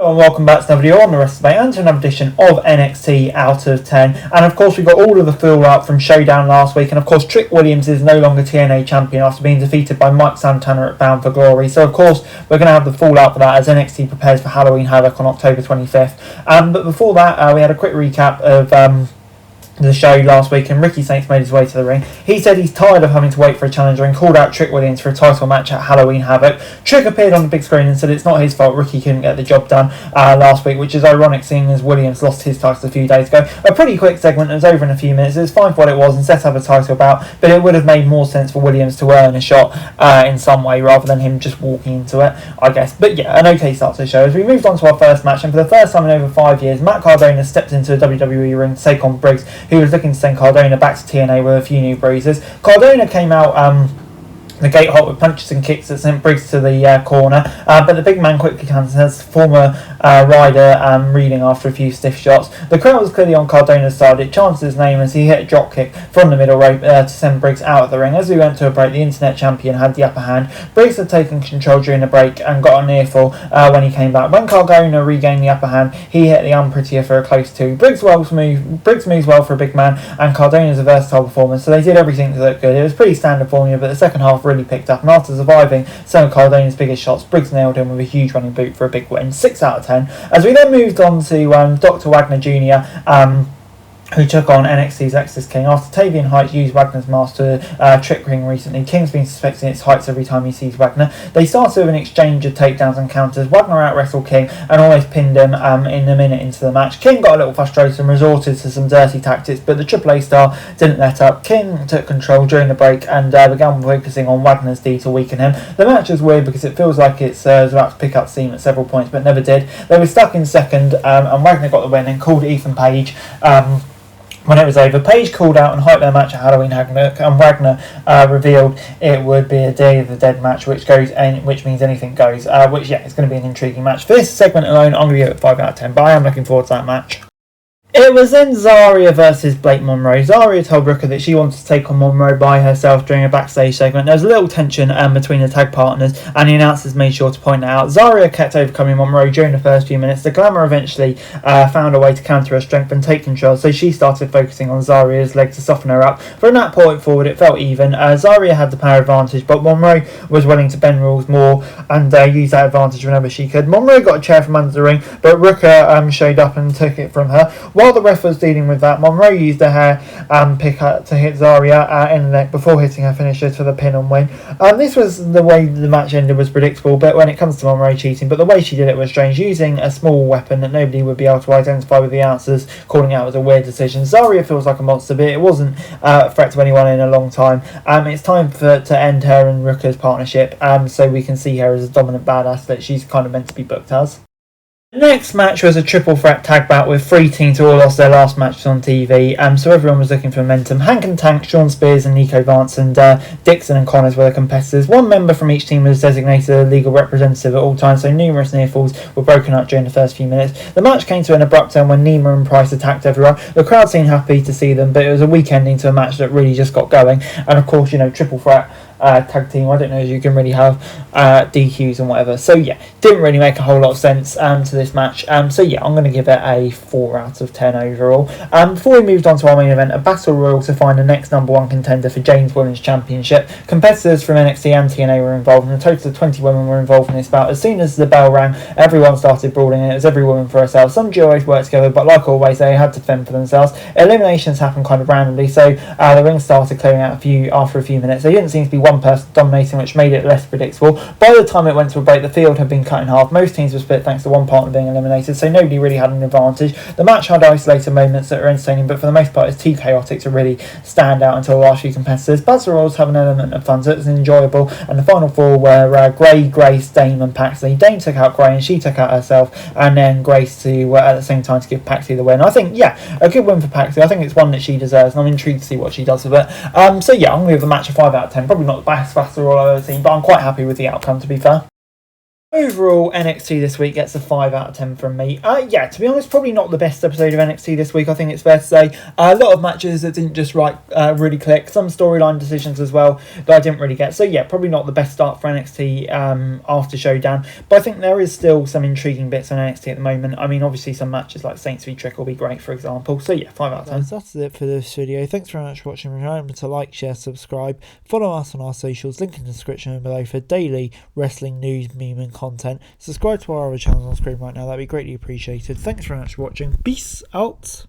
Hello and welcome back to another video on the rest of the day and to another edition of NXT Out of 10. And of course we got all of the fallout from Showdown last week, and of course Trick Williams is no longer TNA champion after being defeated by Mike Santana at Bound for Glory. So of course we're going to have the fallout for that as NXT prepares for Halloween Havoc on October 25th. But before that we had a quick recap of the show last week, and Ricky Saints made his way to the ring. He said he's tired of having to wait for a challenger and called out Trick Williams for a title match at Halloween Havoc. Trick appeared on the big screen and said it's not his fault Ricky couldn't get the job done last week, which is ironic seeing as Williams lost his title a few days ago. A pretty quick segment, it was over in a few minutes. It was fine for what it was and set up a title bout, but it would have made more sense for Williams to earn a shot in some way rather than him just walking into it, I guess. But yeah, an okay start to the show. As we moved on to our first match, and for the first time in over 5 years, Matt Cardona stepped into a WWE ring to take on Briggs, who was looking to send Cardona back to TNA with a few new bruises. Cardona came out the gate hot with punches and kicks that sent Briggs to the corner, but the big man quickly cancels former rider reading after a few stiff shots. The crowd was clearly on Cardona's side. It chanted his name as he hit a drop kick from the middle rope to send Briggs out of the ring. As we went to a break, the internet champion had the upper hand. Briggs had taken control during the break and got an earful when he came back. When Cardona regained the upper hand, he hit the unprettier for a close two. Briggs moves well for a big man, and Cardona's a versatile performance, so they did everything to look good. It was pretty standard formula, but the second half really picked up, and after surviving some of Cardona's biggest shots, Briggs nailed him with a huge running boot for a big win, 6 out of 10. As we then moved on to Dr. Wagner Jr., who took on NXT's Exodus King. After Tavian Heights used Wagner's mask to trick King recently, King's been suspecting its heights every time he sees Wagner. They started with an exchange of takedowns and counters. Wagner out-wrestled King and almost pinned him in a minute into the match. King got a little frustrated and resorted to some dirty tactics, but the AAA star didn't let up. King took control during the break and began focusing on Wagner's D to weaken him. The match was weird because it feels like it's about to pick up steam at several points, but never did. They were stuck in second, and Wagner got the win and called Ethan Page. When it was over, Page called out and hyped their match at Halloween Havoc, and Wagner revealed it would be a Day of the Dead match, which means anything goes. It's going to be an intriguing match. For this segment alone, I'm going to give it 5 out of 10, but I am looking forward to that match. It was then Zarya versus Blake Monroe. Zarya told Rooker that she wanted to take on Monroe by herself during a backstage segment. There was a little tension between the tag partners, and the announcers made sure to point that out. Zarya kept overcoming Monroe during the first few minutes. The Glamour eventually found a way to counter her strength and take control, so she started focusing on Zarya's leg to soften her up. From that point forward, it felt even. Zarya had the power advantage, but Monroe was willing to bend rules more and use that advantage whenever she could. Monroe got a chair from under the ring, but Rooker showed up and took it from her. While the ref was dealing with that, Monroe used a hair pick up to hit Zarya in the neck before hitting her finisher to the pin and win. This was the way the match ended was predictable, but when it comes to Monroe cheating, but the way she did it was strange, using a small weapon that nobody would be able to identify, with the answers calling out as a weird decision. Zarya feels like a monster, but it wasn't a threat to anyone in a long time. It's time to end her and Rooker's partnership, so we can see her as a dominant badass that she's kind of meant to be booked as. The next match was a triple threat tag bout with 3 teams who all lost their last matches on TV, so everyone was looking for momentum. Hank and Tank, Sean Spears and Nico Vance, and Dixon and Connors were the competitors. One member from each team was designated a legal representative at all times, so numerous near falls were broken up during the first few minutes. The match came to an abrupt end when Nima and Price attacked everyone. The crowd seemed happy to see them, but it was a weak ending to a match that really just got going. And of course, triple threat tag team, I don't know if you can really have DQs and whatever, so yeah, didn't really make a whole lot of sense to this match, so yeah, I'm going to give it a 4 out of 10 overall. Before we moved on to our main event, a battle royal to find the next number 1 contender for James Women's Championship. Competitors from NXT and TNA were involved, and a total of 20 women were involved in this bout. As soon as the bell rang, everyone started brawling, and it was every woman for herself. Some duos worked together, but like always, they had to fend for themselves. Eliminations happened kind of randomly, so the ring started clearing out after a few minutes. There didn't seem to be one person dominating, which made it less predictable. By the time it went to a break, the field had been cut in half. Most teams were split thanks to one partner being eliminated, so nobody really had an advantage. The match had isolated moments that were entertaining, but for the most part it's too chaotic to really stand out until the last few competitors. Battle Royals have an element of fun, so it was enjoyable, and the final 4 were Gray, Grace, Dame and Paxley. Dame took out Gray and she took out herself, and then Grace to at the same time to give Paxley the win. I think, yeah, a good win for Paxley. I think it's one that she deserves, and I'm intrigued to see what she does with it. So yeah, I'm going to give the match a 5 out of 10. Probably not the best battle royal I've ever seen, but I'm quite happy with the outcome, to be fair. Overall, NXT this week gets a 5 out of 10 from me. Yeah, to be honest, probably not the best episode of NXT this week, I think it's fair to say. A lot of matches that didn't just really click. Some storyline decisions as well that I didn't really get. So yeah, probably not the best start for NXT after Showdown. But I think there is still some intriguing bits on NXT at the moment. I mean, obviously some matches like Saints v Trick will be great, for example. So yeah, 5 out of 10. So that's it for this video. Thanks very much for watching. Remember to like, share, subscribe. Follow us on our socials. Link in the description below for daily wrestling news, meme and content. Subscribe to our other channels on screen right now. That'd be greatly appreciated. Thanks very much for watching. Peace out.